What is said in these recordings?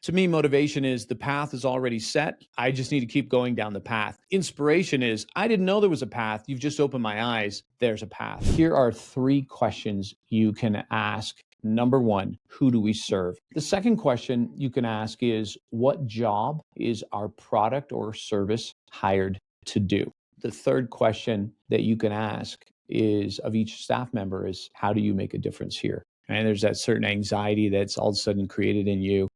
To me, motivation is the path is already set. I just need to keep going down the path. Inspiration is I didn't know there was a path. You've just opened my eyes. There's a path. Here are 3 questions you can ask. Number 1, who do we serve? The second question you can ask is, what job is our product or service hired to do? The third question that you can ask is of each staff member is, how do you make a difference here? And there's that certain anxiety that's all of a sudden created in you.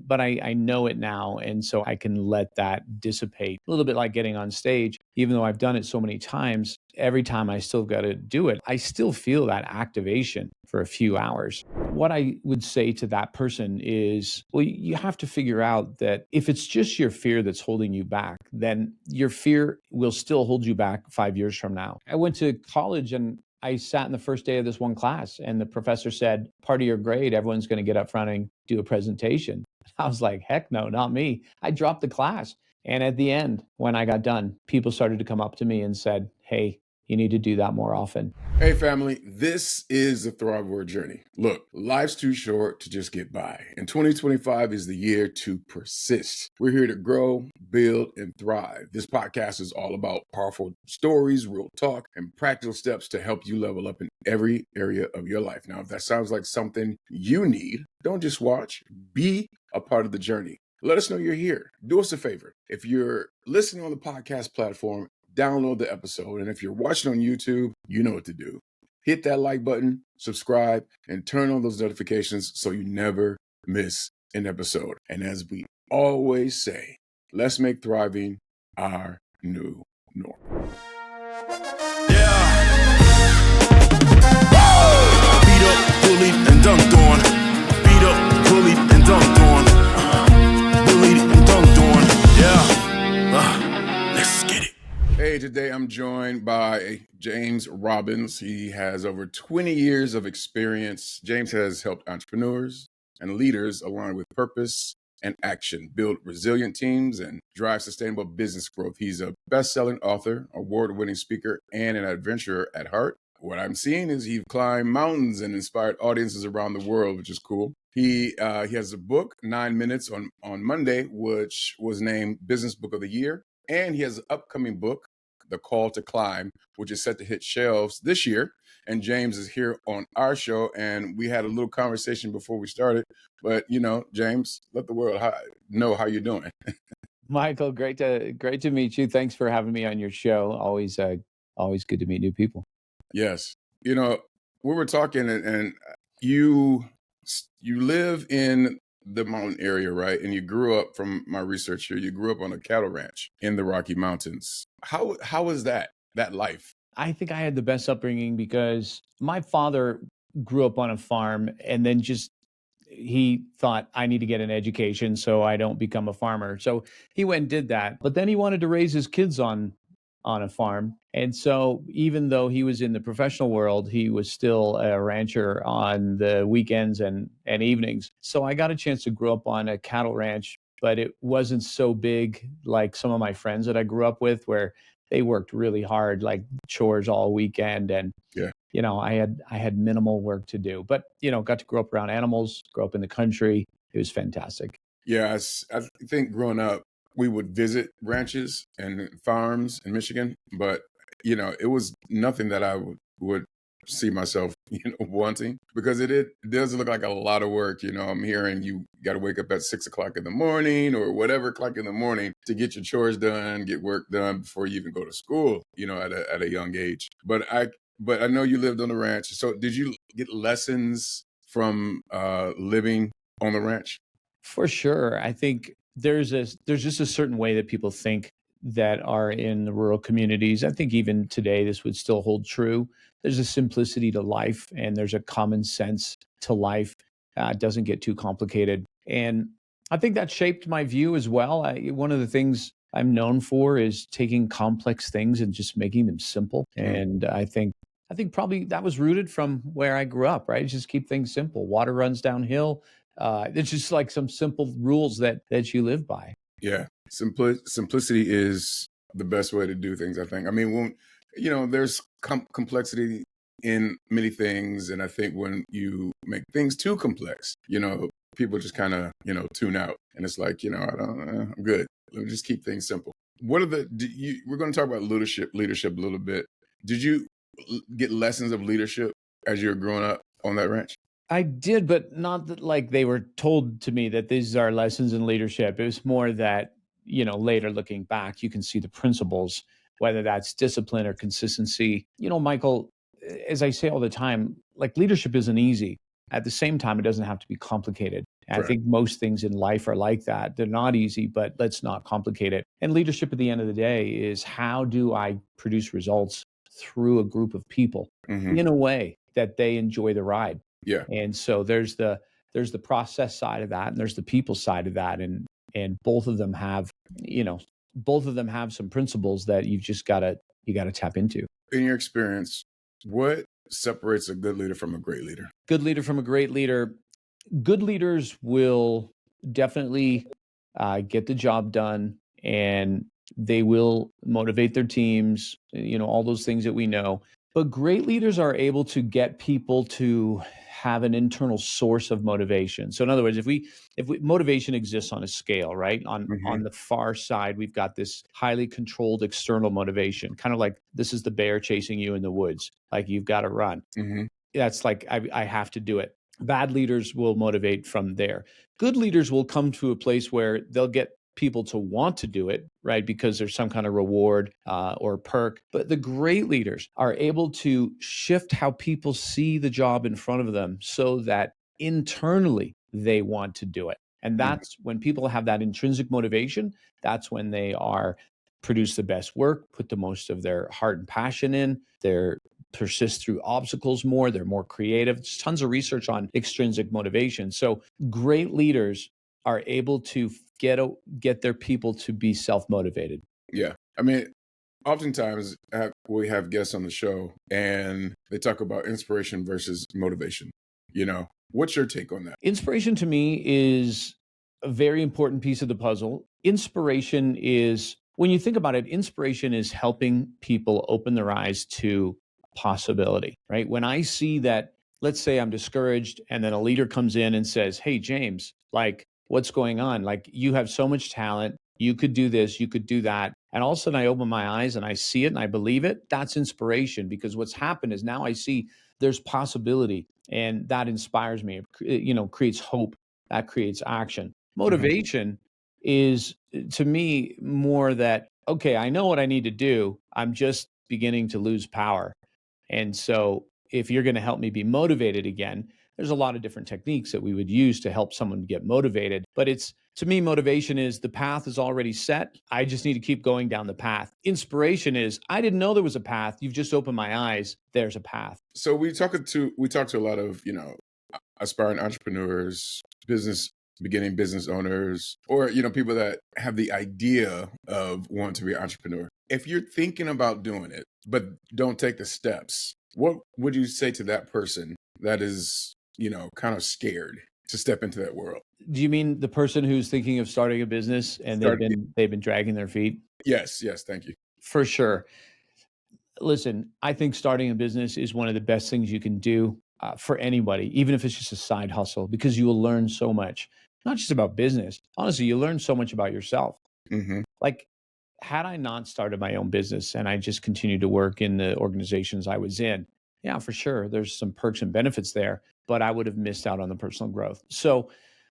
But I know it now. And so I can let that dissipate. A little bit like getting on stage, even though I've done it so many times, every time I still got to do it, I still feel that activation for a few hours. What I would say to that person is, well, you have to figure out that if it's just your fear that's holding you back, then your fear will still hold you back 5 years from now. I went to college and I sat in the first day of this one class and the professor said, part of your grade, everyone's going to get up front and do a presentation. I was like, heck no, not me. I dropped the class. And at the end, when I got done, people started to come up to me and said, hey, you need to do that more often. Hey family, this is the Thrive Word Journey. Look, life's too short to just get by, and 2025 is the year to persist. We're here to grow, build, and thrive. This podcast is all about powerful stories, real talk, and practical steps to help you level up in every area of your life. Now, if that sounds like something you need, don't just watch, be a part of the journey. Let us know you're here. Do us a favor. If you're listening on the podcast platform, download the episode. And if you're watching on YouTube, you know what to do. Hit that like button, subscribe, and turn on those notifications so you never miss an episode. And as we always say, let's make thriving our new norm. Yeah. Beat up, bullied, and dunked on. Beat up, bullied, and dunked on. Bullied and dunked on. Yeah. Let's get it. Hey, today I'm joined by James Robbins. He has over 20 years of experience. James has helped entrepreneurs and leaders align with purpose and action, build resilient teams, and drive sustainable business growth. He's a best-selling author, award-winning speaker, and an adventurer at heart. What I'm seeing is he's climbed mountains and inspired audiences around the world, which is cool. He has a book, 9 Minutes on Monday, which was named Business Book of the Year. And he has an upcoming book, The Call to Climb, which is set to hit shelves this year. And James is here on our show. And we had a little conversation before we started. But, you know, James, let the world know how you're doing. Michael, great to meet you. Thanks for having me on your show. Always good to meet new people. Yes. You know, we were talking and you live in the mountain area, right? And you grew up, from my research here, you grew up on a cattle ranch in the Rocky Mountains. How was that life? I think I had the best upbringing because my father grew up on a farm and then he thought I need to get an education so I don't become a farmer. So he went and did that. But then he wanted to raise his kids on a farm. And so even though he was in the professional world, he was still a rancher on the weekends and evenings. So I got a chance to grow up on a cattle ranch, but it wasn't so big like some of my friends that I grew up with, where they worked really hard, like chores all weekend. And, Yeah. you know, I had minimal work to do, but, you know, got to grow up around animals, grow up in the country. It was fantastic. Yeah. I think growing up, we would visit ranches and farms in Michigan, but, you know, it was nothing that I would see myself, wanting, because it does look like a lot of work. You know, I'm hearing you got to wake up at 6 o'clock in the morning or whatever o'clock in the morning to get your chores done, get work done before you even go to school, at a young age. But I know you lived on the ranch. So did you get lessons from living on the ranch? For sure. I think there's just a certain way that people think that are in the rural communities. I think even today this would still hold true. There's a simplicity to life and there's a common sense to life. It doesn't get too complicated. And I think that shaped my view as well. One of the things I'm known for is taking complex things and just making them simple. And I think probably that was rooted from where I grew up, right? Just keep things simple. Water runs downhill. It's just like some simple rules that you live by. Yeah. Simplicity is the best way to do things, I think. I mean, when, there's complexity in many things. And I think when you make things too complex, people just kind of, tune out. And it's like, I'm good. Let me just keep things simple. We're going to talk about leadership a little bit. Did you get lessons of leadership as you were growing up on that ranch? I did, but not that like they were told to me that these are lessons in leadership. It was more that, later looking back, you can see the principles, whether that's discipline or consistency. Michael, as I say all the time, like leadership isn't easy. At the same time, it doesn't have to be complicated. I think most things in life are like that. They're not easy, but let's not complicate it. And leadership at the end of the day is, how do I produce results through a group of people in a way that they enjoy the ride? Yeah. And so there's the process side of that, and there's the people side of that. And both of them have, some principles that you got to tap into. In your experience, what separates a good leader from a great leader? Good leader from a great leader. Good leaders will definitely get the job done, and they will motivate their teams, all those things that we know. But great leaders are able to get people to have an internal source of motivation. So in other words, if we motivation exists on a scale, right? On the far side, we've got this highly controlled external motivation, kind of like this is the bear chasing you in the woods, like you've got to run. That's like, I have to do it. Bad leaders will motivate from there. Good leaders will come to a place where they'll get people to want to do it, right? Because there's some kind of reward or perk. But the great leaders are able to shift how people see the job in front of them so that internally they want to do it. And that's when people have that intrinsic motivation, that's when they produce the best work, put the most of their heart and passion in, they're persist through obstacles more, they're more creative. There's tons of research on extrinsic motivation. So great leaders are able to get their people to be self-motivated. Yeah. I mean, oftentimes we have guests on the show and they talk about inspiration versus motivation. What's your take on that? Inspiration to me is a very important piece of the puzzle. Inspiration is, when you think about it, inspiration is helping people open their eyes to possibility, right? When I see that, let's say I'm discouraged, and then a leader comes in and says, "Hey, James, like, what's going on? Like, you have so much talent. You could do this, you could do that." And all of a sudden I open my eyes and I see it and I believe it. That's inspiration, because what's happened is now I see there's possibility, and that inspires me. It, creates hope. That creates action. Motivation is, to me, more that, okay, I know what I need to do. I'm just beginning to lose power. And so if you're going to help me be motivated again, there's a lot of different techniques that we would use to help someone get motivated. But to me, motivation is, the path is already set. I just need to keep going down the path. Inspiration is, I didn't know there was a path. You've just opened my eyes. There's a path. So we talk to a lot of, aspiring entrepreneurs, beginning business owners, or, people that have the idea of wanting to be an entrepreneur. If you're thinking about doing it, but don't take the steps, what would you say to that person that is, kind of scared to step into that world? Do you mean the person who's thinking of starting a business and they've been dragging their feet? Yes, thank you. For sure. Listen, I think starting a business is one of the best things you can do for anybody, even if it's just a side hustle, because you will learn so much, not just about business. Honestly, you learn so much about yourself. Like, had I not started my own business and I just continued to work in the organizations I was in, yeah, for sure, there's some perks and benefits there, but I would have missed out on the personal growth. So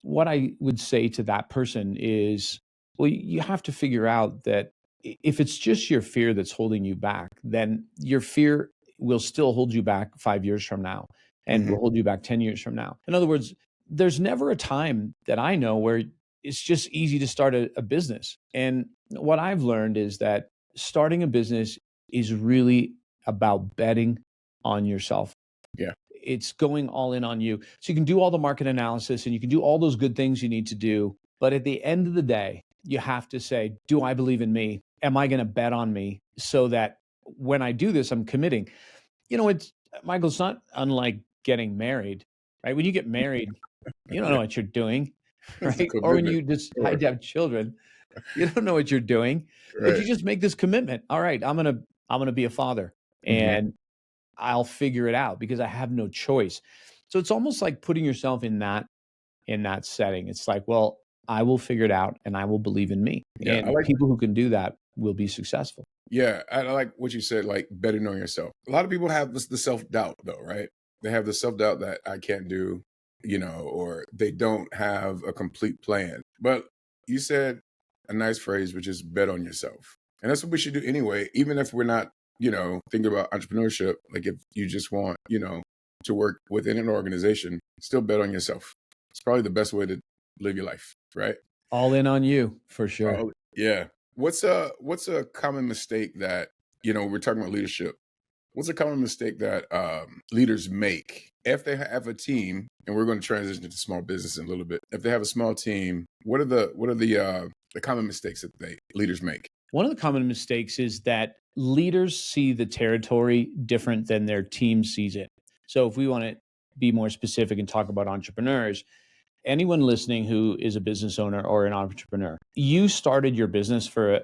what I would say to that person is, well, you have to figure out that if it's just your fear that's holding you back, then your fear will still hold you back 5 years from now, and will hold you back 10 years from now. In other words, there's never a time that I know where it's just easy to start a business. And what I've learned is that starting a business is really about betting on yourself. Yeah. It's going all in on you. So you can do all the market analysis and you can do all those good things you need to do. But at the end of the day, you have to say, do I believe in me? Am I going to bet on me so that when I do this, I'm committing? Michael, it's not unlike getting married, right? When you get married, you don't know what you're doing, right? Or when you decide to have children, you don't know what you're doing. Right. But you just make this commitment. All right, I'm gonna be a father, and I'll figure it out because I have no choice. So it's almost like putting yourself in that in that setting. It's like, well, I will figure it out and I will believe in me. Yeah, I And like people who can do that will be successful. Yeah, I like what you said, like betting on yourself. A lot of people have the self-doubt though, right? They have the self-doubt that I can't do, or they don't have a complete plan. But you said a nice phrase, which is bet on yourself. And that's what we should do anyway, even if we're not, thinking about entrepreneurship. Like if you just want, to work within an organization, still bet on yourself. It's probably the best way to live your life, right? All in on you for sure. Oh, yeah. What's a common mistake that, we're talking about leadership. What's a common mistake that leaders make if they have a team? And we're going to transition to small business in a little bit. If they have a small team, what are the common mistakes that leaders make? One of the common mistakes is that leaders see the territory different than their team sees it. So if we want to be more specific and talk about entrepreneurs, anyone listening who is a business owner or an entrepreneur, you started your business for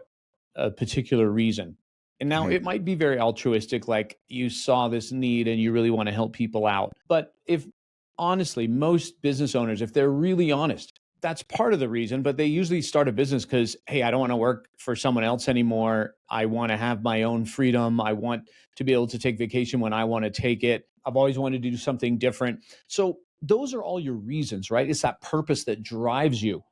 a particular reason. And now it might be very altruistic, like you saw this need and you really want to help people out. But if honestly, most business owners, if they're really honest, that's part of the reason, but they usually start a business because, hey, I don't want to work for someone else anymore. I want to have my own freedom. I want to be able to take vacation when I want to take it. I've always wanted to do something different. So those are all your reasons, right? It's that purpose that drives you.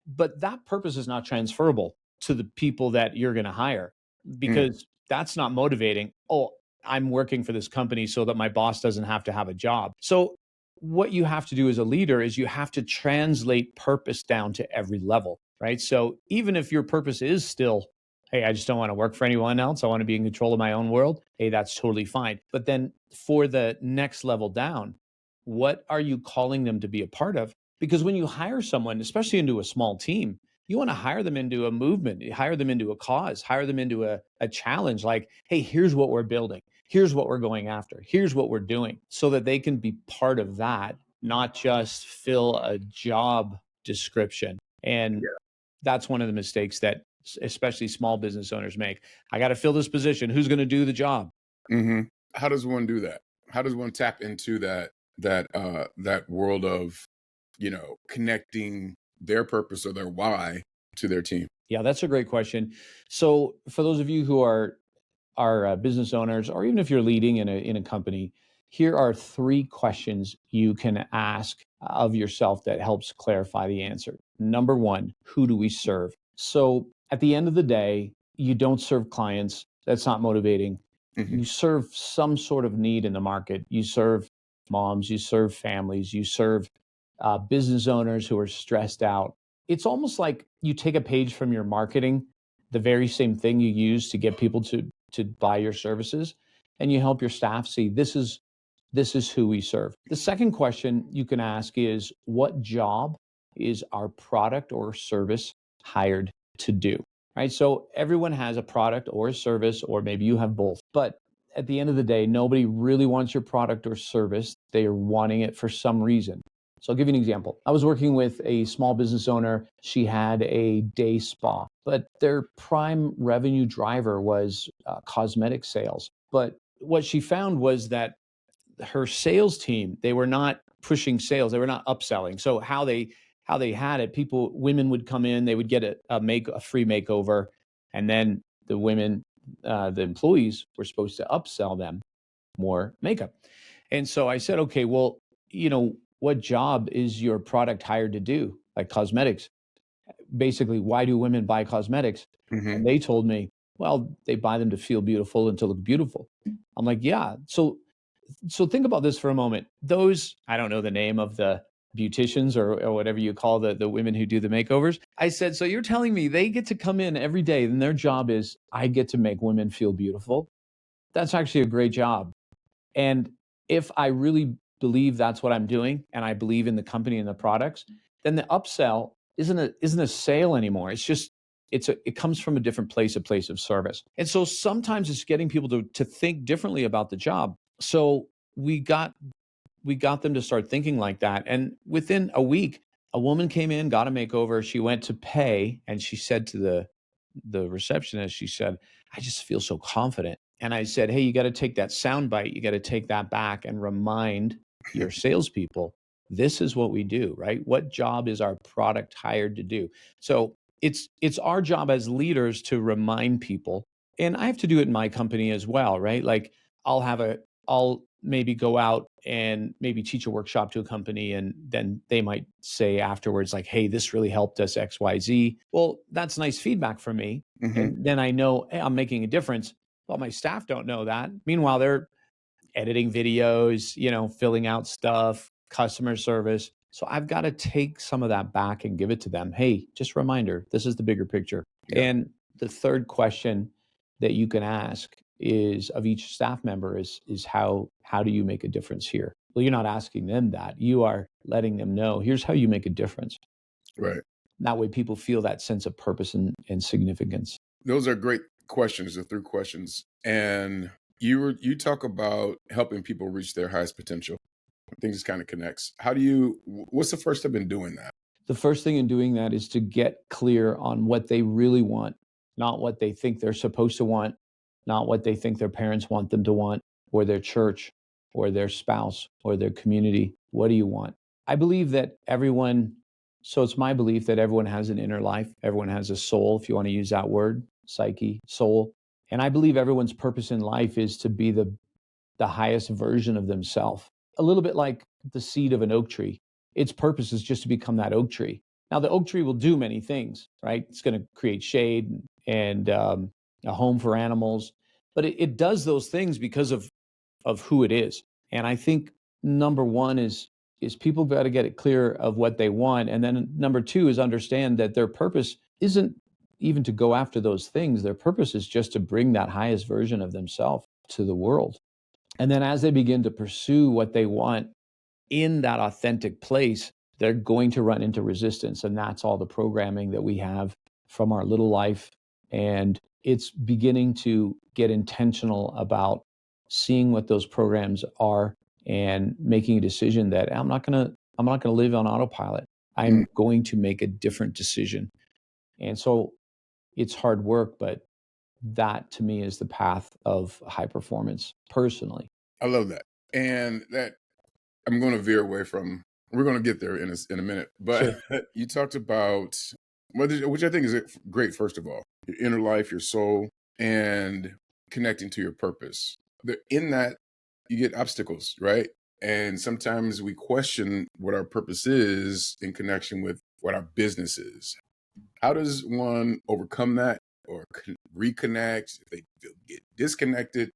But that purpose is not transferable to the people that you're going to hire because that's not motivating. Oh, I'm working for this company so that my boss doesn't have to have a job. So what you have to do as a leader is you have to translate purpose down to every level, right? So even if your purpose is still, hey, I just don't want to work for anyone else, I want to be in control of my own world, hey, that's totally fine. But then for the next level down, what are you calling them to be a part of? Because when you hire someone, especially into a small team, you want to hire them into a movement, you hire them into a cause, hire them into a challenge like, hey, here's what we're building. Here's what we're going after. Here's what we're doing so that they can be part of that, not just fill a job description. And that's one of the mistakes that especially small business owners make. I got to fill this position. Who's going to do the job? How does one do that? How does one tap into that world of, connecting their purpose or their why to their team? Yeah, that's a great question. So for those of you who are business owners, or even if you're leading in a company, here are 3 questions you can ask of yourself that helps clarify the answer. Number 1, who do we serve? So at the end of the day, you don't serve clients. That's not motivating. You serve some sort of need in the market. You serve moms, you serve families, you serve business owners who are stressed out. It's almost like you take a page from your marketing, the very same thing you use to get people to buy your services, and you help your staff see this is who we serve. The second question you can ask is, what job is our product or service hired to do? Right? So everyone has a product or a service, or maybe you have both. But at the end of the day, nobody really wants your product or service. They are wanting it for some reason. So I'll give you an example. I was working with a small business owner. She had a day spa, but their prime revenue driver was cosmetic sales. But what she found was that her sales team, they were not pushing sales. They were not upselling. So how they had it, women would come in, they would get a free makeover. And then the women, the employees were supposed to upsell them more makeup. And so I said, okay, well, what job is your product hired to do? Like cosmetics. Basically, why do women buy cosmetics? And they told me, well, they buy them to feel beautiful and to look beautiful. I'm like, yeah. So think about this for a moment. Those, I don't know the name of the beauticians or whatever you call the women who do the makeovers. I said, so you're telling me they get to come in every day and their job is, I get to make women feel beautiful? That's actually a great job. And if I really believe that's what I'm doing, and I believe in the company and the products, then the upsell isn't a sale anymore. It's just, it comes from a different place, a place of service. And so sometimes it's getting people to think differently about the job. So we got them to start thinking like that. And within a week, a woman came in, got a makeover. She went to pay, and she said to the receptionist, she said, I just feel so confident. And I said, hey, you got to take that sound bite. You got to take that back and remind your salespeople This is what we do, right? What job is our product hired to do? So it's our job as leaders to remind people, and I have to do it in my company as well, right? Like I'll maybe go out and maybe teach a workshop to a company, and then they might say afterwards, like, hey, this really helped us XYZ. Well, that's nice feedback for me. Hmm. And then I know, hey, I'm making a difference. Well, my staff don't know that. Meanwhile, they're editing videos, filling out stuff, customer service. So I've got to take some of that back and give it to them. Hey, just a reminder, this is the bigger picture. Yeah. And the third question that you can ask is of each staff member is how do you make a difference here? Well, you're not asking them that. You are letting them know, here's how you make a difference. Right. That way people feel that sense of purpose and significance. Those are great questions, the three questions. And you talk about helping people reach their highest potential. I think this kind of connects. What's the first step in doing that? The first thing in doing that is to get clear on what they really want, not what they think they're supposed to want, not what they think their parents want them to want, or their church, or their spouse, or their community. What do you want? I believe that it's my belief that everyone has an inner life. Everyone has a soul, if you want to use that word, psyche, soul. And I believe everyone's purpose in life is to be the highest version of themselves. A little bit like the seed of an oak tree. Its purpose is just to become that oak tree. Now, the oak tree will do many things, right? It's going to create shade and a home for animals, but it does those things because of who it is. And I think number one is people got to get it clear of what they want, and then number two is understand that their purpose isn't even to go after those things. Their purpose is just to bring that highest version of themselves to the world. And then as they begin to pursue what they want in that authentic place, they're going to run into resistance. And that's all the programming that we have from our little life. And it's beginning to get intentional about seeing what those programs are and making a decision that I'm not going to live on autopilot. I'm going to make a different decision. And so it's hard work, but that to me is the path of high performance personally. I love that. And that I'm going to veer away from, we're going to get there in a minute, but Sure. you talked about, which I think is great, first of all, your inner life, your soul, and connecting to your purpose. In that, you get obstacles, right? And sometimes we question what our purpose is in connection with what our business is. How does one overcome that or reconnect if they get disconnected,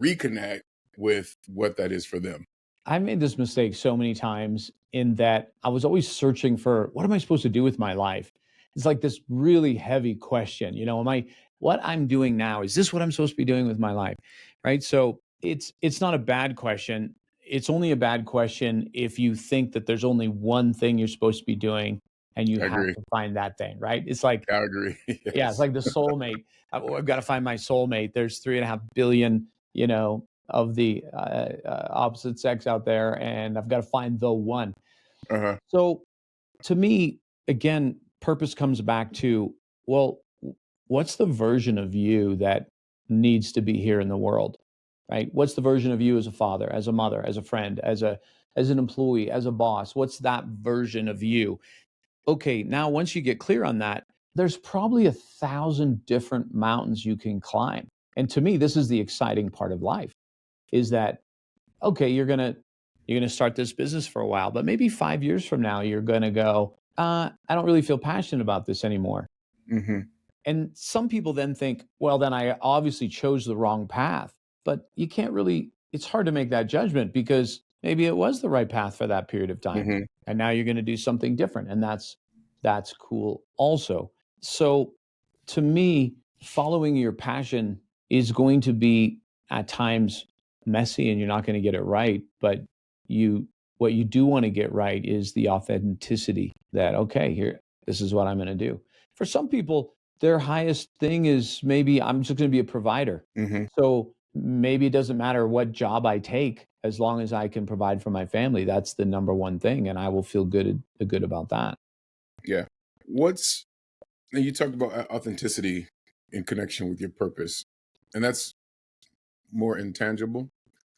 reconnect with what that is for them? I made this mistake so many times in that I was always searching for what am I supposed to do with my life? It's like this really heavy question, what I'm doing now, is this what I'm supposed to be doing with my life? Right? So it's not a bad question. It's only a bad question if you think that there's only one thing you're supposed to be doing and you I have agree. to find that thing, right? It's like, I agree. yeah, it's Yes. like the soulmate. I've got to find my soulmate. There's 3.5 billion, of the opposite sex out there, and I've got to find the one. Uh-huh. So to me, again, purpose comes back to, well, what's the version of you that needs to be here in the world, right? What's the version of you as a father, as a mother, as a friend, as an employee, as a boss? What's that version of you? Okay, now once you get clear on that, there's probably 1,000 different mountains you can climb. And to me, this is the exciting part of life, is that, okay, you're gonna start this business for a while, but maybe 5 years from now, you're gonna go, I don't really feel passionate about this anymore. Hmm. And some people then think, well, then I obviously chose the wrong path. But you can't really, it's hard to make that judgment because maybe it was the right path for that period of time. Hmm. And now you're going to do something different. And that's cool also. So to me, following your passion is going to be at times messy and you're not going to get it right. But what you do want to get right is the authenticity that, okay, here, this is what I'm going to do. For some people, their highest thing is maybe I'm just going to be a provider. Hmm. So maybe it doesn't matter what job I take as long as I can provide for my family. That's the number one thing, and I will feel good about that. Yeah. And you talked about authenticity in connection with your purpose, and that's more intangible.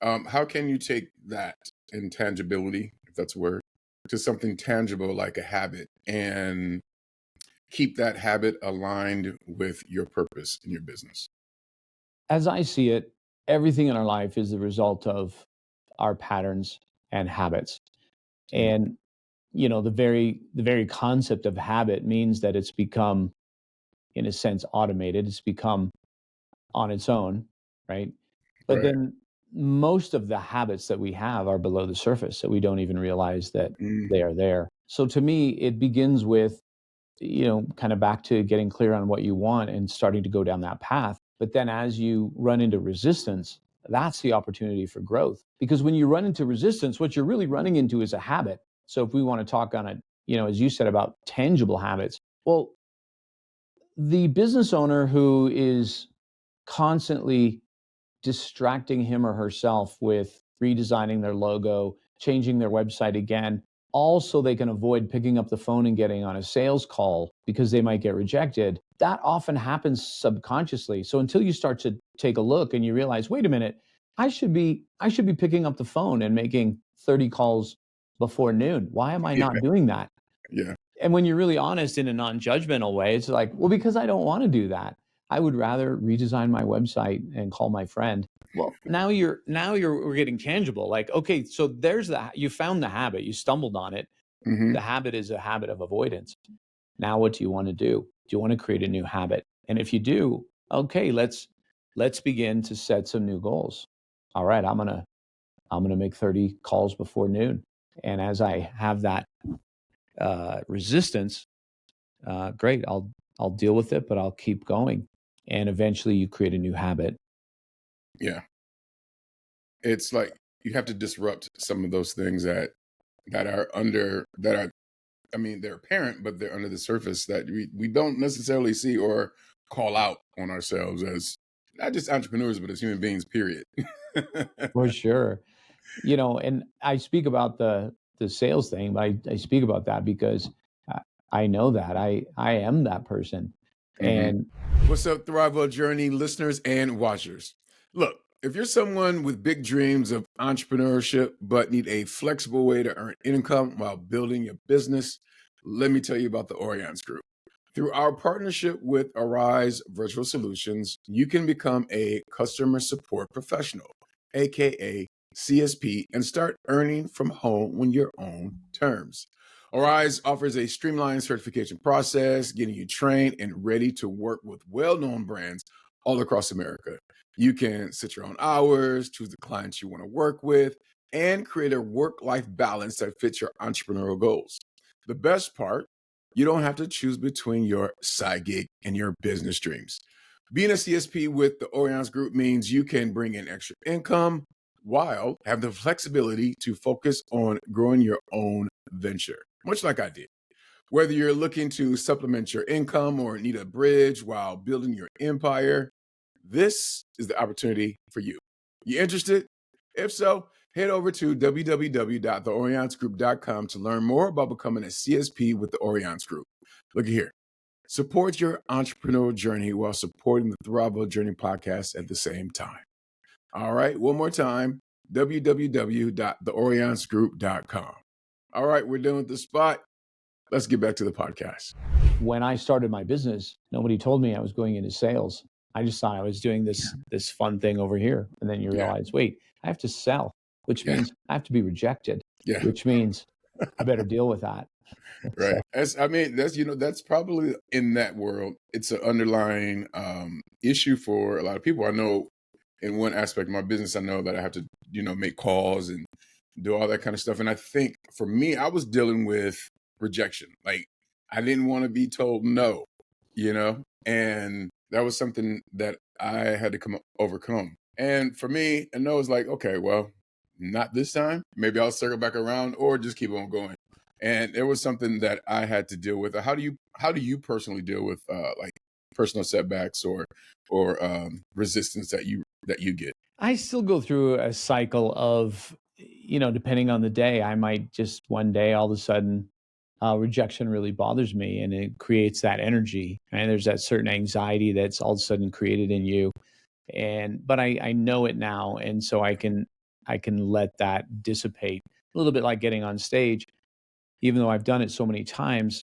How can you take that intangibility, if that's a word, to something tangible like a habit and keep that habit aligned with your purpose in your business? As I see it, everything in our life is the result of our patterns and habits. Mm. And the very concept of habit means that it's become, in a sense, automated. It's become on its own, right? But Right. then most of the habits that we have are below the surface, so we don't even realize that Mm. they are there. So to me, it begins with, kind of back to getting clear on what you want and starting to go down that path. But then as you run into resistance, that's the opportunity for growth. Because when you run into resistance, what you're really running into is a habit. So if we want to talk on it, as you said about tangible habits, well, the business owner who is constantly distracting him or herself with redesigning their logo, changing their website again, all so they can avoid picking up the phone and getting on a sales call because they might get rejected. That often happens subconsciously. So until you start to take a look and you realize, wait a minute, I should be picking up the phone and making 30 calls before noon. Why am I Yeah. not doing that? Yeah. And when you're really honest in a non-judgmental way, it's like, well, because I don't want to do that. I would rather redesign my website and call my friend. Well, now we're getting tangible. Like, okay, so there's that. You found the habit, you stumbled on it. Hmm. The habit is a habit of avoidance. Now what do you want to do? Do you want to create a new habit? And if you do, okay, let's begin to set some new goals. All right, I'm gonna make 30 calls before noon. And as I have that resistance, great, I'll deal with it, but I'll keep going. And eventually you create a new habit. Yeah. It's like you have to disrupt some of those things that are under that are I mean, they're apparent, but they're under the surface that we don't necessarily see or call out on ourselves as not just entrepreneurs, but as human beings, period. For sure. And I speak about the sales thing, but I speak about that because I, I know that I am that person. Hmm. And What's up, Thrival Journey listeners and watchers? Look, if you're someone with big dreams of entrepreneurship, but need a flexible way to earn income while building your business, let me tell you about the Orions Group. Through our partnership with Arise Virtual Solutions, you can become a customer support professional, aka CSP, and start earning from home on your own terms. Arise offers a streamlined certification process, getting you trained and ready to work with well known brands all across America. You can set your own hours, choose the clients you want to work with, and create a work life balance that fits your entrepreneurial goals. The best part, you don't have to choose between your side gig and your business dreams. Being a CSP with the Orions Group means you can bring in extra income while have the flexibility to focus on growing your own venture, much like I did. Whether you're looking to supplement your income or need a bridge while building your empire, this is the opportunity for you. You interested? If so, head over to www.theorionsgroup.com to learn more about becoming a CSP with the Orions Group. Look here. Support your entrepreneurial journey while supporting the Thrival Journey podcast at the same time. All right, one more time, www.theorionsgroup.com. All right, we're done with the spot. Let's get back to the podcast. when I started my business, nobody told me I was going into sales. I just thought I was doing this fun thing over here. And then you Yeah, realize, wait, I have to sell, which yeah, means I have to be rejected, yeah. which means I better deal with that. Right. So I mean, that's probably in that world. It's an underlying issue for a lot of people. I know in one aspect of my business, I know that I have to, make calls and do all that kind of stuff. And I think for me, I was dealing with rejection. Like I didn't want to be told no, and that was something that I had to overcome. And for me, a no is like, okay, well, not this time. Maybe I'll circle back around or just keep on going. And it was something that I had to deal with. How do you personally deal with like personal setbacks or resistance that you get? I still go through a cycle of, depending on the day, I might just one day all of a sudden rejection really bothers me and it creates that energy. And there's that certain anxiety that's all of a sudden created in you. But I know it now. And so I can let that dissipate a little bit like getting on stage. even though I've done it so many times,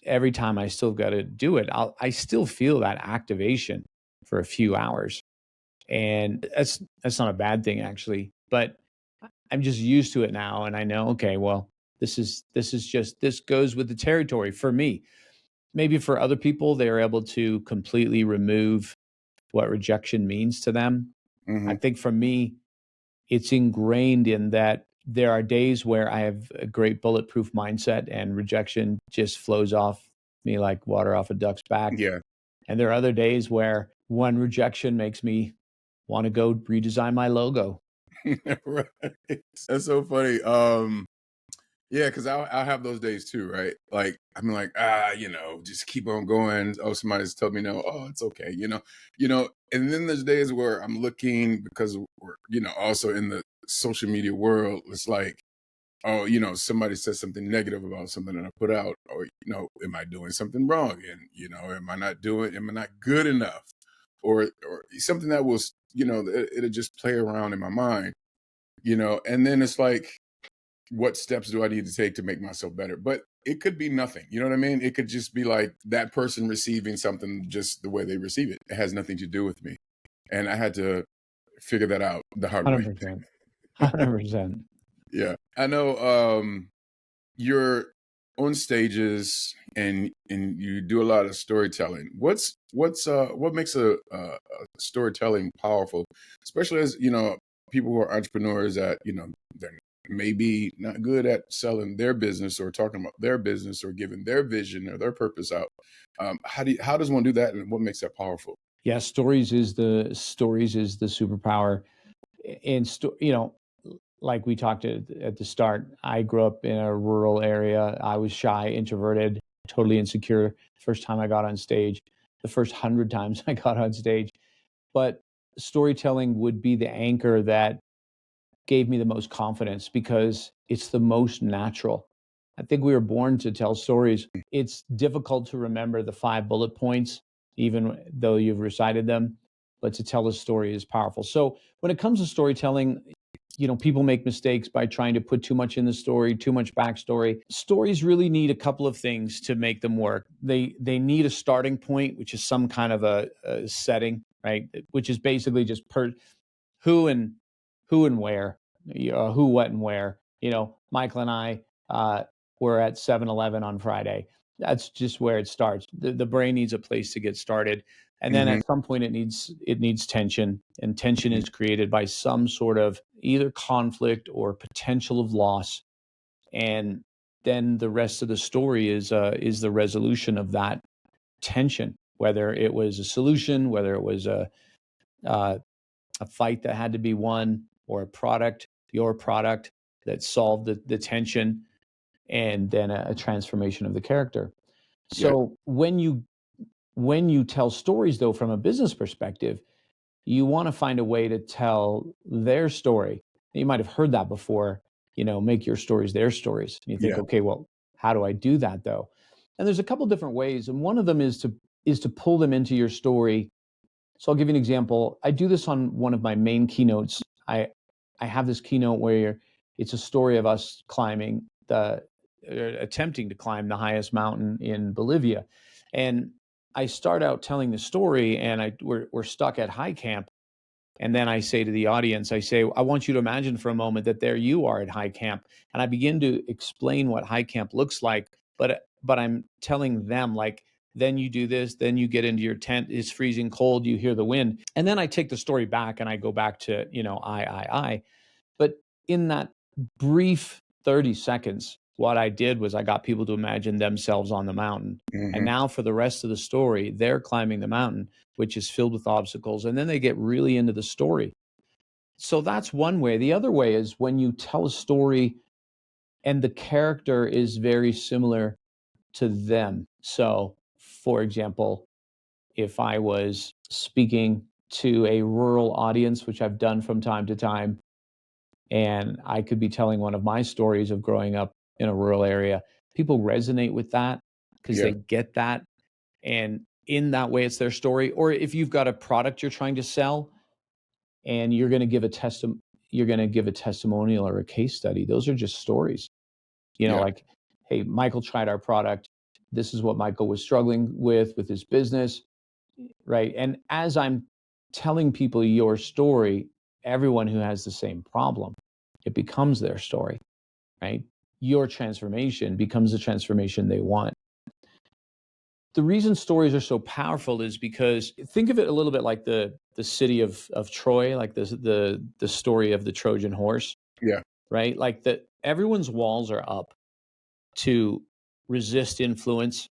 every time I still got to do it, I still feel that activation for a few hours. And that's not a bad thing actually, but I'm just used to it now. And I know, okay, well, this goes with the territory for me. Maybe for other people, they're able to completely remove what rejection means to them. I Hmm. think for me, it's ingrained in that there are days where I have a great bulletproof mindset and rejection just flows off me like water off a duck's back. Yeah. And there are other days where one rejection makes me want to go redesign my logo. Right. That's so funny. Yeah, because I have those days too, right? Like I'm like, just keep on going. Oh, somebody's told me no. Oh, it's okay, And then there's days where I'm looking because we're, also in the social media world. It's like, oh, somebody says something negative about something that I put out, or am I doing something wrong? And am I not good enough? Or something that was, it'll just play around in my mind, and then it's like, what steps do I need to take to make myself better? But it could be nothing. You know what I mean? It could just be like that person receiving something just the way they receive it. It has nothing to do with me. And I had to figure that out the hard way. 100%. 100%. Yeah. I know you're on stages and you do a lot of storytelling. What makes a storytelling powerful, especially as, people who are entrepreneurs that, they're maybe not good at selling their business or talking about their business or giving their vision or their purpose out. How does one do that, and what makes that powerful? Yeah, stories is the superpower. And like we talked at the start, I grew up in a rural area. I was shy, introverted, totally insecure. First time I got on stage, the first 100 times I got on stage. But storytelling would be the anchor that gave me the most confidence because it's the most natural. I think we were born to tell stories. It's difficult to remember the 5 bullet points, even though you've recited them, but to tell a story is powerful. So when it comes to storytelling, people make mistakes by trying to put too much in the story, too much backstory. Stories really need a couple of things to make them work. They need a starting point, which is some kind of a setting, right? Which is basically just who and who and where, who, what, and where. Michael and I were at 7-Eleven on Friday. That's just where it starts. The brain needs a place to get started, and then Hmm. at some point it needs tension, and tension is created by some sort of either conflict or potential of loss, and then the rest of the story is the resolution of that tension, whether it was a solution, whether it was uh, a fight that had to be won, or a product, your product that solved the tension, and then a transformation of the character. Yeah. So when you tell stories, though, from a business perspective, you want to find a way to tell their story. You might have heard that before, make your stories their stories. And you think, Yeah. okay, well, how do I do that though? And there's a couple different ways. And one of them is to pull them into your story. So I'll give you an example. I do this on one of my main keynotes. I have this keynote where it's a story of us attempting to climb the highest mountain in Bolivia, and I start out telling the story, and we're stuck at high camp, and then I say to the audience, I say, I want you to imagine for a moment that there you are at high camp, and I begin to explain what high camp looks like, but I'm telling them like, then you do this, then you get into your tent, it's freezing cold, you hear the wind. And then I take the story back and I go back to, I. But in that brief 30 seconds, what I did was I got people to imagine themselves on the mountain. And Hmm. now for the rest of the story, they're climbing the mountain, which is filled with obstacles. And then they get really into the story. So that's one way. The other way is when you tell a story and the character is very similar to them. So, for example, if I was speaking to a rural audience, which I've done from time to time, and I could be telling one of my stories of growing up in a rural area, people resonate with that because Yeah. they get that. And in that way, it's their story. Or if you've got a product you're trying to sell and you're going to give a testimonial or a case study, those are just stories. Yeah. Like hey, Michael tried our product. This is what Michael was struggling with his business, right? And as I'm telling people your story, everyone who has the same problem, it becomes their story, right? Your transformation becomes the transformation they want. The reason stories are so powerful is because think of it a little bit like the city of Troy, like the story of the Trojan horse, Yeah. right? Like that everyone's walls are up to resist influence.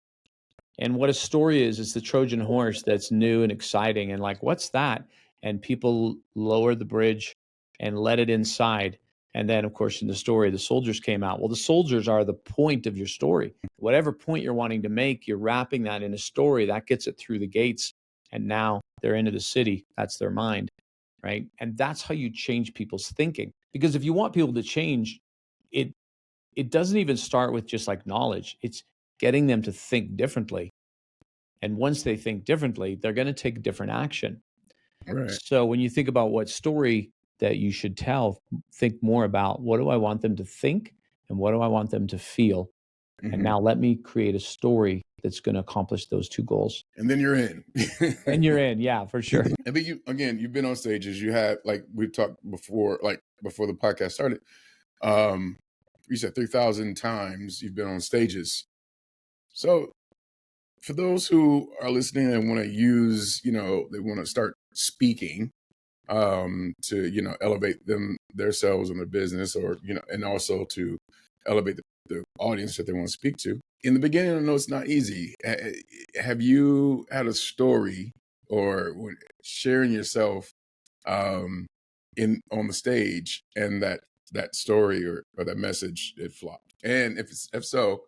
And what a story is the Trojan horse that's new and exciting and like, what's that? And people lower the bridge and let it inside. And then, of course, in the story, the soldiers came out. Well, the soldiers are the point of your story. Whatever point you're wanting to make, you're wrapping that in a story that gets it through the gates. And now they're into the city. That's their mind, right? And that's how you change people's thinking. Because if you want people to change, it doesn't even start with just like knowledge. It's getting them to think differently. And once they think differently, they're going to take different action. Right. So when you think about what story that you should tell, think more about what do I want them to think and what do I want them to feel? And now let me create a story that's going to accomplish those two goals. And then you're in. And you're in, yeah, for sure. And then you've been on stages. You had, like we've talked before, like before the podcast started. You said 3,000 times you've been on stages. So for those who are listening and want to use, they want to start speaking to, elevate themselves and their business, or, and also to elevate the audience that they want to speak to. In the beginning, I know it's not easy. Have you had a story or sharing yourself on the stage, and that story or that message, it flopped? And if so,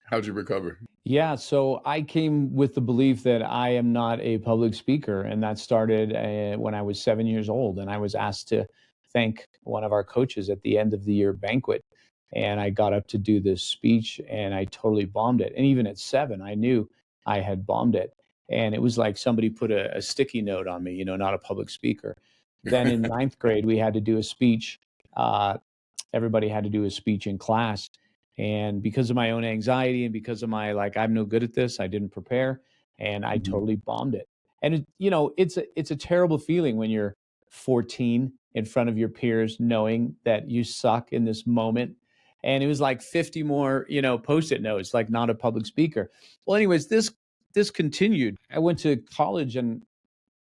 how'd you recover? Yeah, so I came with the belief that I am not a public speaker, and that started when I was 7 years old, and I was asked to thank one of our coaches at the end of the year banquet, and I got up to do this speech, and I totally bombed it. And even at 7, I knew I had bombed it, and it was like somebody put a sticky note on me, not a public speaker. Then in 9th grade, we had to do a speech. Everybody had to do a speech in class. And because of my own anxiety and because of my, I'm no good at this, I didn't prepare and I totally bombed it. And, it's a terrible feeling when you're 14 in front of your peers, knowing that you suck in this moment. And it was like 50 more, Post-it notes, like not a public speaker. Well, anyways, this continued. I went to college and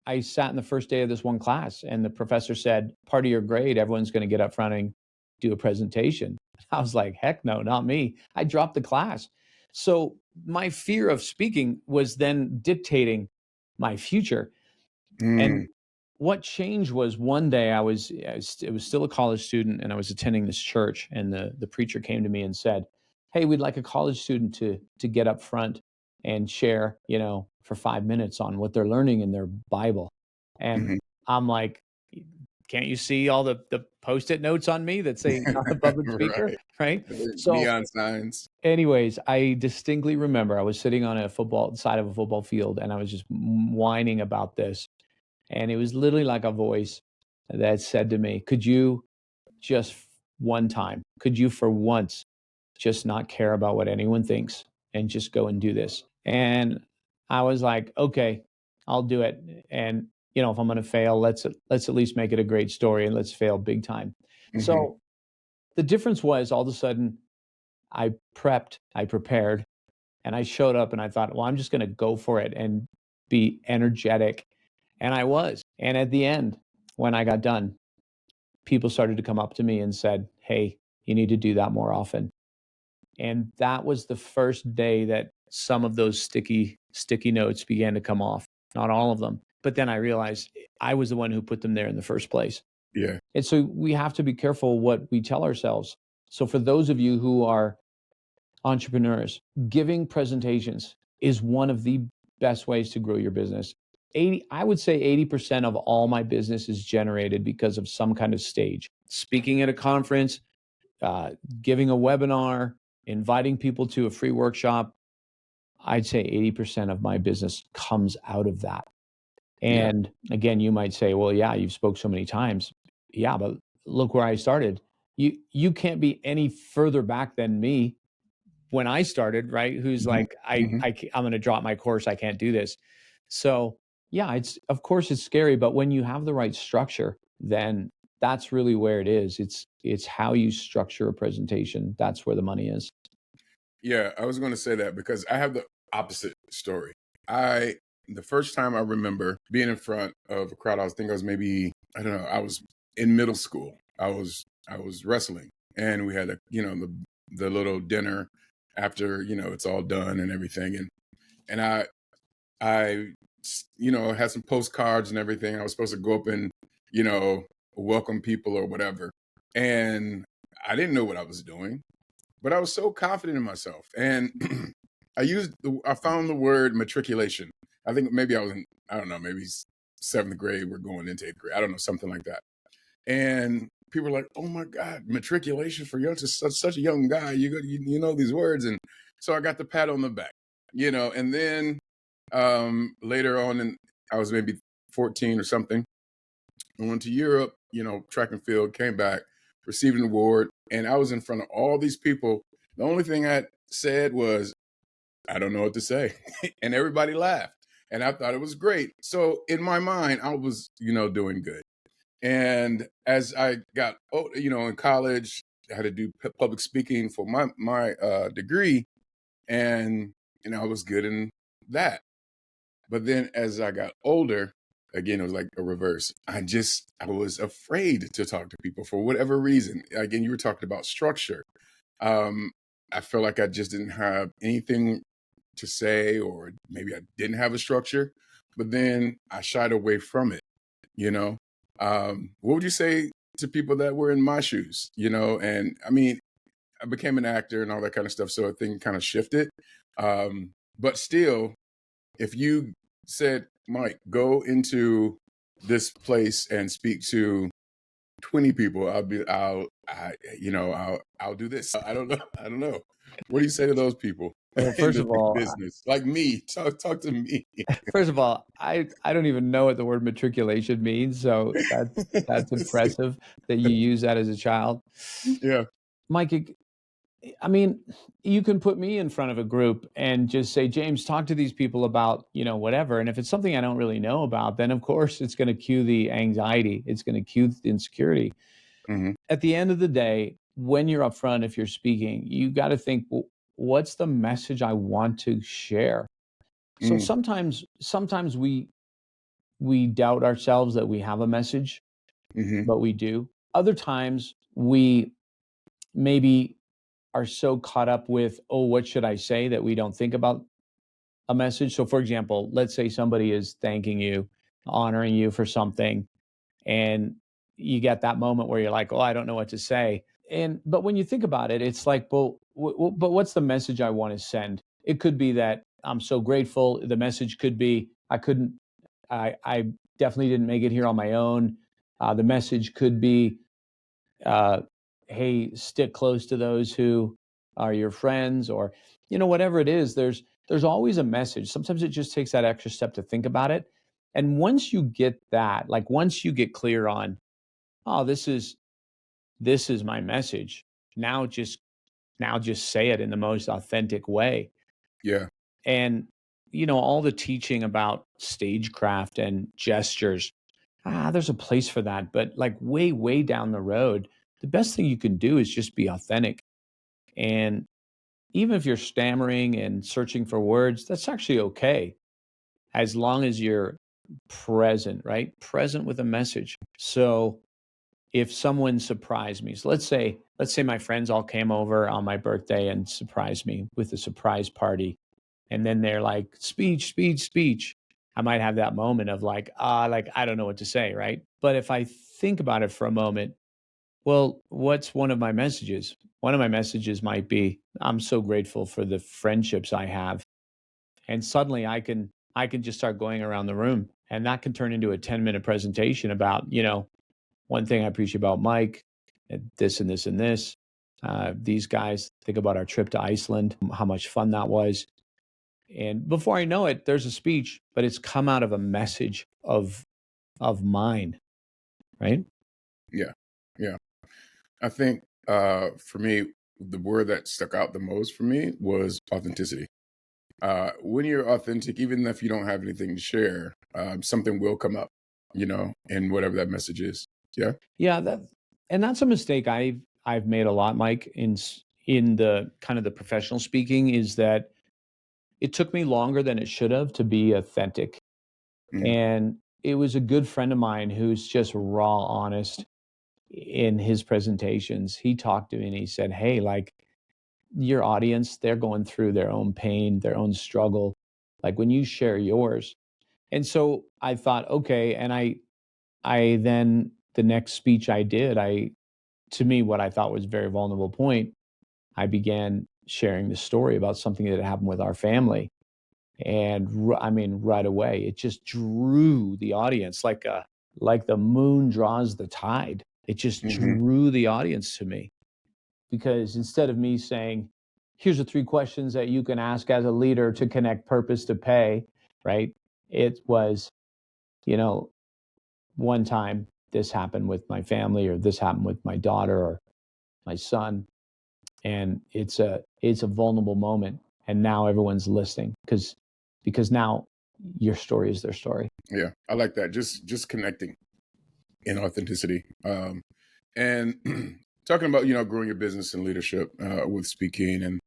I sat in the first day of this one class, and the professor said, part of your grade, everyone's going to get up front and do a presentation. I was like, heck no, not me. I dropped the class. So my fear of speaking was then dictating my future. And what changed was one day I was still a college student, and I was attending this church, and the preacher came to me and said, hey, we'd like a college student to get up front and share, for 5 minutes on what they're learning in their Bible. And I'm like, can't you see all the Post-it notes on me that say not a public speaker, right? So neon signs. Anyways, I distinctly remember I was sitting on side of a football field, and I was just whining about this. And it was literally like a voice that said to me, could you just could you for once just not care about what anyone thinks and just go and do this? And I was like, okay, I'll do it. And if I'm going to fail, let's at least make it a great story, and let's fail big time. So the difference was all of a sudden I prepared, and I showed up, and I thought, well, I'm just going to go for it and be energetic. And I was. And at the end, when I got done, people started to come up to me and said, hey, you need to do that more often. And that was the first day that some of those sticky notes began to come off. Not all of them. But then I realized I was the one who put them there in the first place. Yeah. And so we have to be careful what we tell ourselves. So for those of you who are entrepreneurs, giving presentations is one of the best ways to grow your business. I would say 80% of all my business is generated because of some kind of stage. Speaking at a conference, giving a webinar, inviting people to a free workshop. I'd say 80% of my business comes out of that. And again, you might say, well, yeah, you've spoke so many times. Yeah, but look where I started. You can't be any further back than me. when I started, right? Who's like, Mhm. I'm going to drop my course. I can't do this. So yeah, of course it's scary, but when you have the right structure, then that's really where it is. It's how you structure a presentation. That's where the money is. Yeah, I was going to say that because I have the opposite story. The first time I remember being in front of a crowd, I was maybe, I don't know, I was in middle school. I was wrestling, and we had the little dinner after, it's all done and everything. And I had some postcards and everything. I was supposed to go up and, you know, welcome people or whatever. And I didn't know what I was doing, but I was so confident in myself. And I found the word matriculation. I think maybe I was in, I don't know, maybe seventh grade. We're going into eighth grade. I don't know, something like that. And people were like, "Oh my God, matriculation for you! Just such a young guy. You know these words." And so I got the pat on the back, And then later on, and I was maybe 14 or something. I went to Europe, track and field. Came back, received an award, and I was in front of all these people. The only thing I said was, "I don't know what to say," and everybody laughed, and I thought it was great. So in my mind, I was, doing good. And as I got, in college, I had to do public speaking for my degree, and I was good in that. But then as I got older, again, it was like a reverse. I was afraid to talk to people for whatever reason. Again, you were talking about structure. Um, I felt like I just didn't have anything to say, or maybe I didn't have a structure. But then I shied away from it, you know. What would you say to people that were in my shoes, And I mean, I became an actor and all that kind of stuff, so a thing kind of shifted. But still, if you said, "Mike, go into this place and speak to 20 people," I'll do this. I don't know. I don't know. What do you say to those people Well, in first the of all, business? Like me, talk to me. first of all, I don't even know what the word matriculation means, so that's impressive that you use that as a child. Yeah. Mike, I mean, you can put me in front of a group and just say, "James, talk to these people about, whatever." And if it's something I don't really know about, then of course it's going to cue the anxiety. It's going to cue the insecurity. Hmm. At the end of the day, when you're up front, if you're speaking, you got to think, well, what's the message I want to share? So Mm. sometimes we doubt ourselves that we have a message, Hmm. but we do. Other times we maybe are so caught up with, oh, what should I say, that we don't think about a message. So, for example, let's say somebody is thanking you, honoring you for something, and you get that moment where you're like, oh, I don't know what to say. But when you think about it, it's like, well, but what's the message I want to send? It could be that I'm so grateful. The message could be, I definitely didn't make it here on my own. The message could be, uh, hey, stick close to those who are your friends, or whatever it is. There's always a message. Sometimes it just takes that extra step to think about it. And once you get that, like once you get clear on, oh, this is my message, now just say it in the most authentic way. Yeah. And all the teaching about stagecraft and gestures, there's a place for that, but like way down the road, the best thing you can do is just be authentic. And even if you're stammering and searching for words, that's actually okay, as long as you're present, right? Present with a message. So if someone surprised me, so let's say my friends all came over on my birthday and surprised me with a surprise party, and then they're like, speech, speech, speech. I might have that moment of like, I don't know what to say, right? But if I think about it for a moment, well, what's one of my messages? One of my messages might be, I'm so grateful for the friendships I have. And suddenly I can just start going around the room, and that can turn into a 10-minute presentation about, one thing I appreciate about Mike, this and this and this. These guys, think about our trip to Iceland, how much fun that was. And before I know it, there's a speech, but it's come out of a message of mine, right? Yeah. Yeah. I think for me, the word that stuck out the most for me was authenticity. When you're authentic, even if you don't have anything to share, something will come up, and whatever that message is. Yeah. Yeah, and that's a mistake I've made a lot, Mike, in the kind of the professional speaking, is that it took me longer than it should have to be authentic. Mm-hmm. And it was a good friend of mine who's just raw honest in his presentations. He talked to me and he said, "Hey, like, your audience, they're going through their own pain, their own struggle. Like, when you share yours." And so I thought, okay, and I then the next speech I did, to me, what I thought was a very vulnerable point, I began sharing the story about something that happened with our family. And I mean, right away, it just drew the audience like the moon draws the tide. It just Mm-hmm. drew the audience to me, because instead of me saying, "Here's the three questions that you can ask as a leader to connect purpose to pay," right? It was, you know, one time this happened with my family, or this happened with my daughter or my son, and it's a vulnerable moment, and now everyone's listening because now your story is their story. Yeah, I like that. Just connecting in authenticity. And talking about growing your business and leadership with speaking and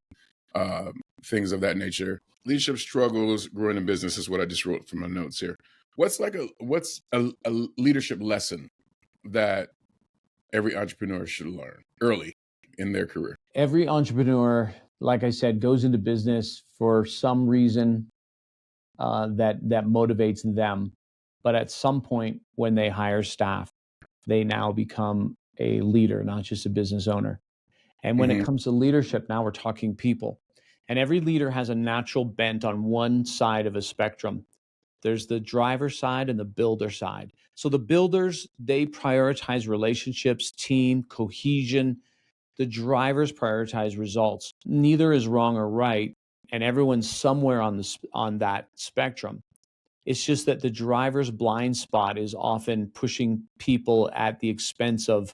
things of that nature. Leadership struggles growing a business is what I just wrote from my notes here. What's a leadership lesson that every entrepreneur should learn early in their career? Every entrepreneur, like I said, goes into business for some reason that motivates them. But at some point, when they hire staff, they now become a leader, not just a business owner. And when it Mm-hmm. comes to leadership, now we're talking people. And every leader has a natural bent on one side of a spectrum. There's the driver side and the builder side. So the builders, they prioritize relationships, team, cohesion. The drivers prioritize results. Neither is wrong or right, and everyone's somewhere on that spectrum. It's just that the driver's blind spot is often pushing people at the expense of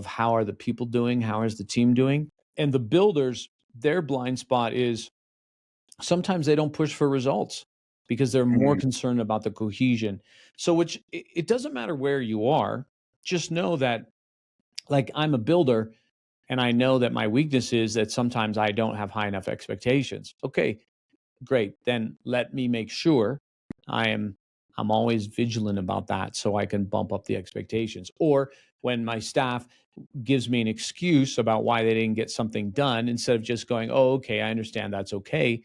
how are the people doing, how is the team doing, and the builders, their blind spot is sometimes they don't push for results because they're more Mm-hmm. concerned about the cohesion. So, which it doesn't matter where you are, just know that, like, I'm a builder, and I know that my weakness is that sometimes I don't have high enough expectations. Okay, great. Then let me make sure I am I'm always vigilant about that so I can bump up the expectations. Or when my staff gives me an excuse about why they didn't get something done, instead of just going, "Oh, okay, I understand, that's okay,"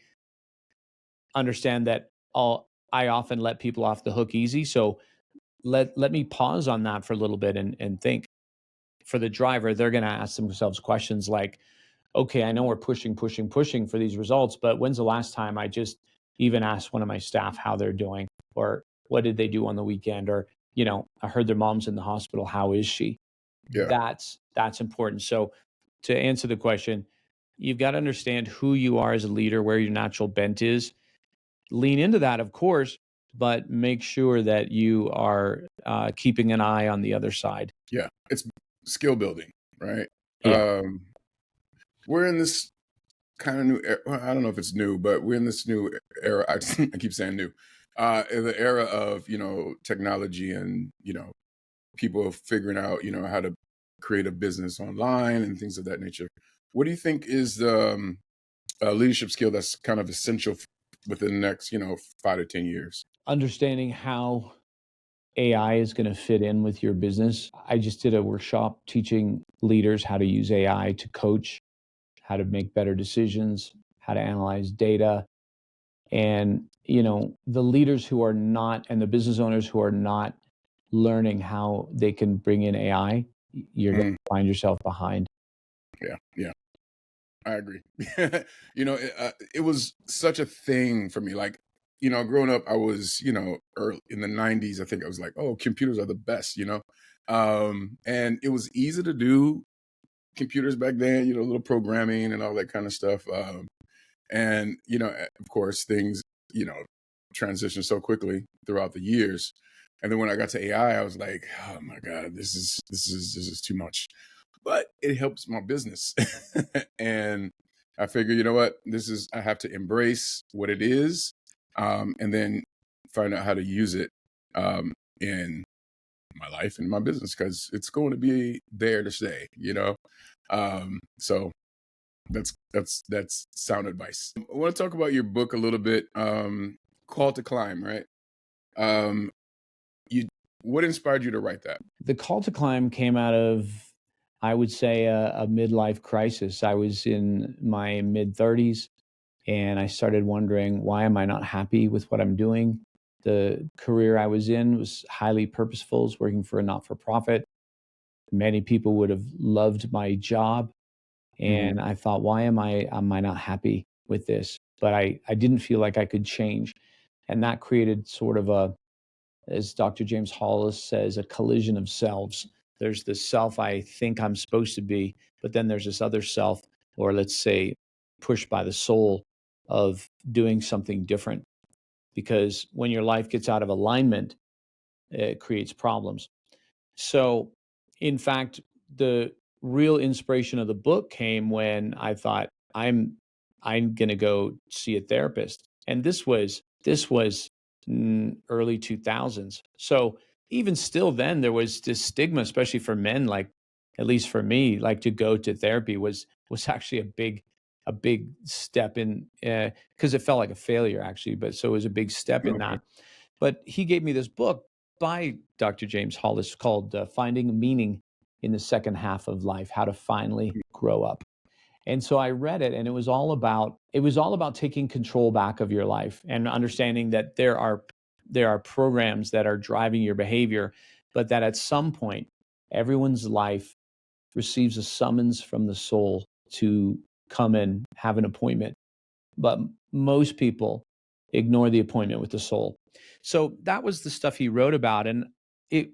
understand that I often let people off the hook easy. So let me pause on that for a little bit and think. For the driver, they're going to ask themselves questions like, "Okay, I know we're pushing, pushing, pushing for these results, but when's the last time I just even asked one of my staff how they're doing? Or what did they do on the weekend? Or, I heard their mom's in the hospital. How is she?" Yeah. That's important. So to answer the question, you've got to understand who you are as a leader, where your natural bent is. Lean into that, of course, but make sure that you are keeping an eye on the other side. Yeah. It's skill building, right? Yeah. We're in this kind of new era. Well, I don't know if it's new, but we're in this new era. I keep saying new. In the era of technology and people figuring out how to create a business online and things of that nature. What do you think is the leadership skill that's kind of essential within the next 5 to 10 years? Understanding how AI is going to fit in with your business. I just did a workshop teaching leaders how to use AI to coach, how to make better decisions, how to analyze data. And, the leaders who are not, and the business owners who are not learning how they can bring in AI, you're going Mm, to find yourself behind. yeah, yeah, I agree. It was such a thing for me. Like, growing up, I was, early in the '90s. I think I was like, oh, computers are the best, and it was easy to do computers back then. A little programming and all that kind of stuff. And of course, things you know transition so quickly throughout the years. And then when I got to AI, I was like, oh my god, this is too much. but it helps my business. And I figure, you know what, I have to embrace what it is, and then find out how to use it in my life and my business, because it's going to be there to stay, so that's sound advice. I want to talk about your book a little bit. Call to Climb, right? What inspired you to write that? The Call to Climb came out of, I would say, a midlife crisis. I was in my mid-30s, and I started wondering, why am I not happy with what I'm doing? The career I was in was highly purposeful. I was working for a not-for-profit. Many people would have loved my job. And I thought, why am I not happy with this? But I didn't feel like I could change. And that created sort of as Dr. James Hollis says, a collision of selves. There's the self I think I'm supposed to be, but then there's this other self, or let's say pushed by the soul, of doing something different. Because when your life gets out of alignment, it creates problems. So, in fact, the real inspiration of the book came when I thought, I'm going to go see a therapist. And this was early 2000s. So even still then, there was this stigma, especially for men, like, at least for me, like, to go to therapy was actually a big step in, because it felt like a failure, actually. But so it was a big step in that. But he gave me this book by Dr. James Hollis called Finding Meaning in the Second Half of Life, How to Finally Grow Up. And so I read it, and it was all about taking control back of your life and understanding that there are programs that are driving your behavior, but that at some point, everyone's life receives a summons from the soul to come and have an appointment. But most people ignore the appointment with the soul. So that was the stuff he wrote about, and it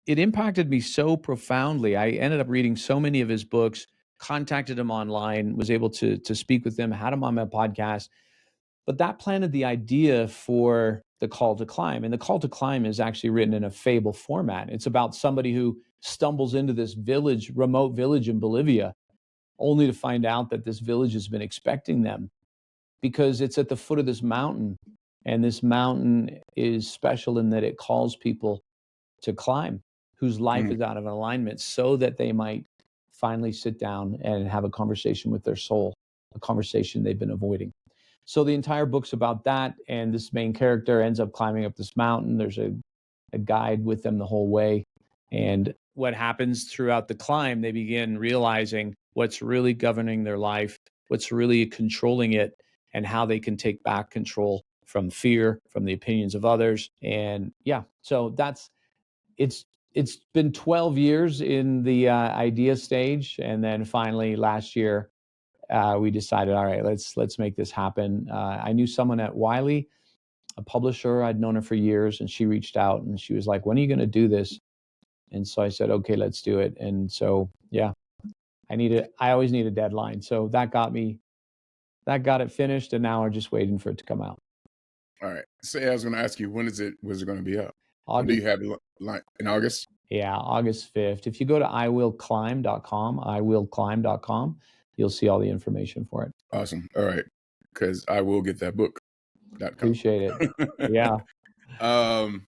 impacted me so profoundly. I ended up reading so many of his books, contacted him online, was able to speak with him, had him on my podcast. But that planted the idea for the Call to Climb. And the Call to Climb is actually written in a fable format. It's about somebody who stumbles into this remote village in Bolivia, only to find out that this village has been expecting them, because it's at the foot of this mountain. And this mountain is special in that it calls people to climb whose life is out of alignment, so that they might finally sit down and have a conversation with their soul, a conversation they've been avoiding. So the entire book's about that. And this main character ends up climbing up this mountain. There's a guide with them the whole way. And what happens throughout the climb, they begin realizing what's really governing their life, what's really controlling it, and how they can take back control from fear, from the opinions of others. And so it's been 12 years in the idea stage. And then finally last year, we decided, all right, let's make this happen. I knew someone at Wiley, a publisher. I'd known her for years, and she reached out and she was like, when are you going to do this? And so I said, okay, let's do it. And so, I always need a deadline. So that got it finished, and now we're just waiting for it to come out. All right. So I was going to ask you, was it going to be up? August. Do you have it in August? Yeah, August 5th. If you go to iwillclimb.com, you'll see all the information for it. Awesome. All right. Because I will get that book. Appreciate it. Yeah. I'm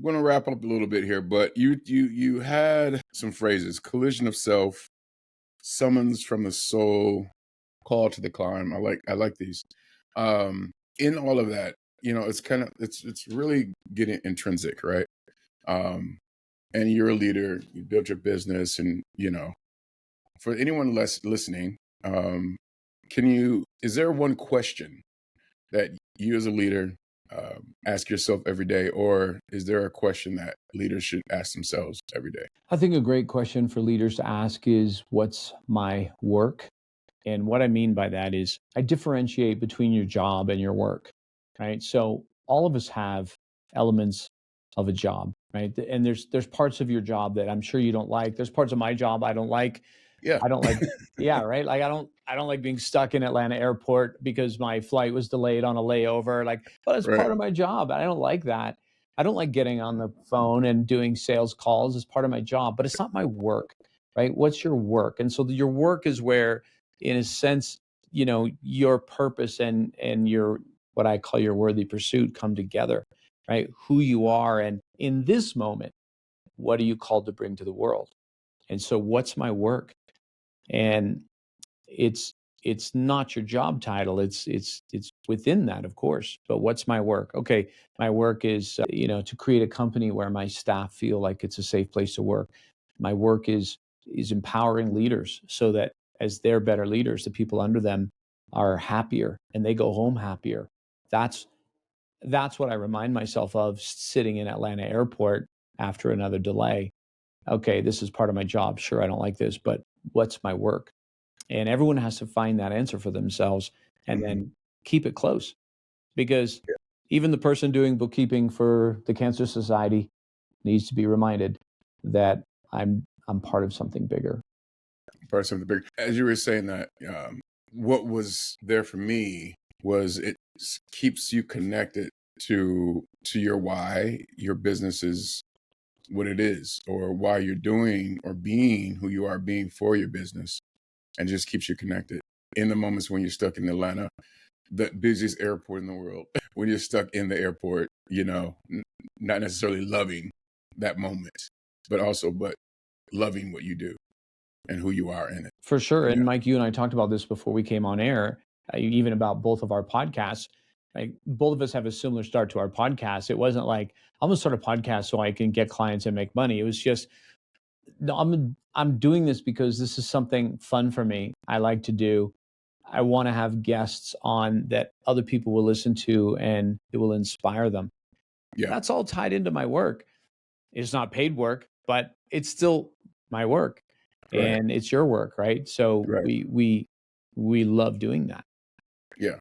going to wrap up a little bit here, but you had some phrases: collision of self, summons from the soul, call to the climb. I like these. In all of that, it's really getting intrinsic, right? And you're a leader, you built your business, and for anyone listening, is there one question that you as a leader ask yourself every day, or is there a question that leaders should ask themselves every day? I think a great question for leaders to ask is, what's my work? And what I mean by that is, I differentiate between your job and your work, right? So all of us have elements of a job, right? And there's parts of your job that I'm sure you don't like. There's parts of my job I don't like. Yeah. I don't like, yeah, right? Like I don't like being stuck in Atlanta airport because my flight was delayed on a layover. But it's part of my job. I don't like that. I don't like getting on the phone and doing sales calls as part of my job, but it's not my work. right? What's your work? And so your work is where, in a sense, your purpose and your, what I call your worthy pursuit, come together, right? Who you are, and in this moment, what are you called to bring to the world? And so what's my work? And it's not your job title. It's within that, of course. But what's my work? Okay, my work is to create a company where my staff feel like it's a safe place to work. My work is empowering leaders so that as they're better leaders, the people under them are happier and they go home happier. That's what I remind myself of sitting in Atlanta airport after another delay. Okay, this is part of my job. Sure, I don't like this, but what's my work? And everyone has to find that answer for themselves and then keep it close, because even the person doing bookkeeping for the Cancer Society needs to be reminded that I'm part of something bigger. Part of something bigger. As you were saying that, what was there for me was it keeps you connected to your why your business is what it is, or why you're doing or being who you are being for your business, and just keeps you connected in the moments when you're stuck in Atlanta, the busiest airport in the world. When you're stuck in the airport, not necessarily loving that moment, but loving what you do and who you are in it. For sure. And Mike, you and I talked about this before we came on air, even about both of our podcasts. Like, both of us have a similar start to our podcast. It wasn't like, I'm going to start a podcast so I can get clients and make money. It was just, no, I'm doing this because this is something fun for me. I like to do. I want to have guests on that other people will listen to and it will inspire them. Yeah. That's all tied into my work. It's not paid work, but it's still my work. Right. And it's your work, right? So we love doing that. Yeah.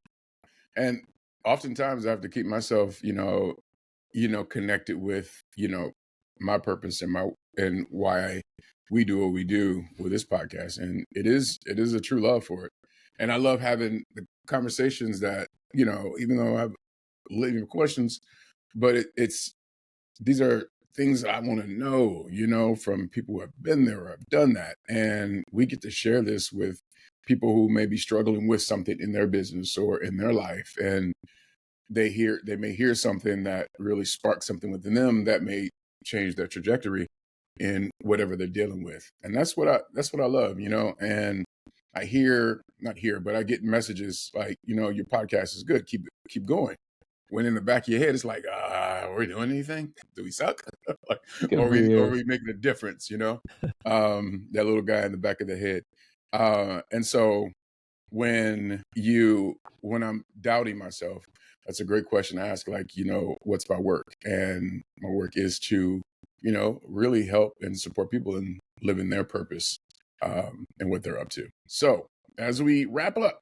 And oftentimes I have to keep myself, connected with, my purpose and why we do what we do with this podcast. And it is a true love for it. And I love having the conversations that, even though I have living questions, but these are things that I want to know, from people who have been there or have done that. And we get to share this with people who may be struggling with something in their business or in their life. And they may hear something that really sparks something within them that may change their trajectory in whatever they're dealing with. And that's what I love, and I I get messages like, your podcast is good. Keep going. When in the back of your head, it's like, are we doing anything? Do we suck? Or are we making a difference? That little guy in the back of the head. And so when I'm doubting myself, that's a great question to ask. Like, what's my work? And my work is to, really help and support people in living their purpose, and what they're up to. So as we wrap up,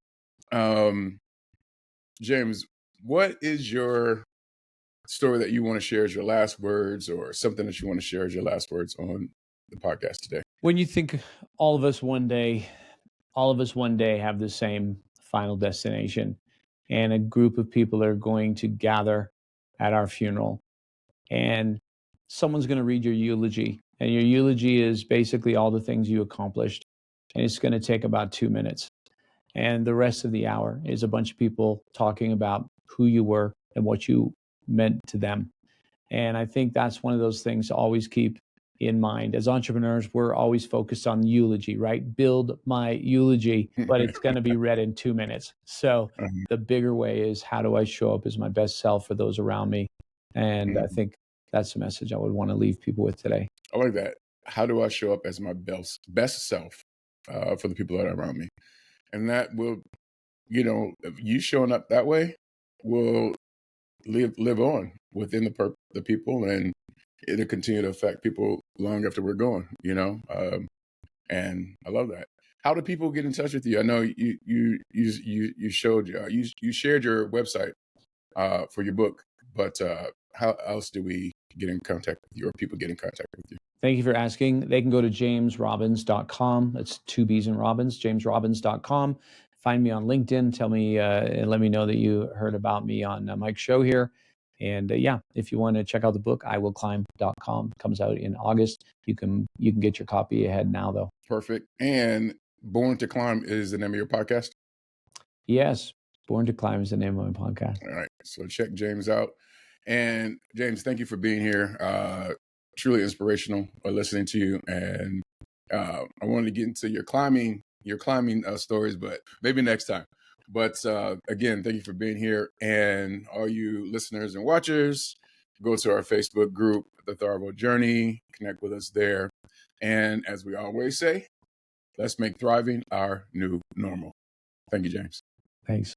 James, what is your story that you want to share as your last words, or something that you want to share as your last words on the podcast today? When you think all of us one day have the same final destination, and a group of people are going to gather at our funeral, and someone's going to read your eulogy, and your eulogy is basically all the things you accomplished, and it's going to take about 2 minutes. And the rest of the hour is a bunch of people talking about who you were and what you meant to them. And I think that's one of those things to always keep in mind. As entrepreneurs, we're always focused on eulogy, right? Build my eulogy, but it's going to be read in 2 minutes. So the bigger way is, how do I show up as my best self for those around me? And I think that's the message I would want to leave people with today. I like that. How do I show up as my best self for the people that are around me? And that will, you showing up that way will live on within the people, and it'll continue to affect people long after we're gone, and I love that. How do people get in touch with you? I know you shared your website for your book, but how else do we get in contact with you, or people get in contact with you? Thank you for asking. They can go to jamesrobbins.com. That's 2 B's in Robbins, jamesrobbins.com. Find me on LinkedIn. Tell me and let me know that you heard about me on Mike's show here. And yeah, if you want to check out the book, iwillclimb.com, comes out in August. You can get your copy ahead now, though. Perfect. And Born to Climb is the name of your podcast? Yes, Born to Climb is the name of my podcast. All right. So check James out. And James, thank you for being here. Truly inspirational listening to you. And I wanted to get into your climbing stories, but maybe next time. But again, thank you for being here. And all you listeners and watchers, go to our Facebook group, The Thrival Journey, connect with us there. And as we always say, let's make thriving our new normal. Thank you, James. Thanks.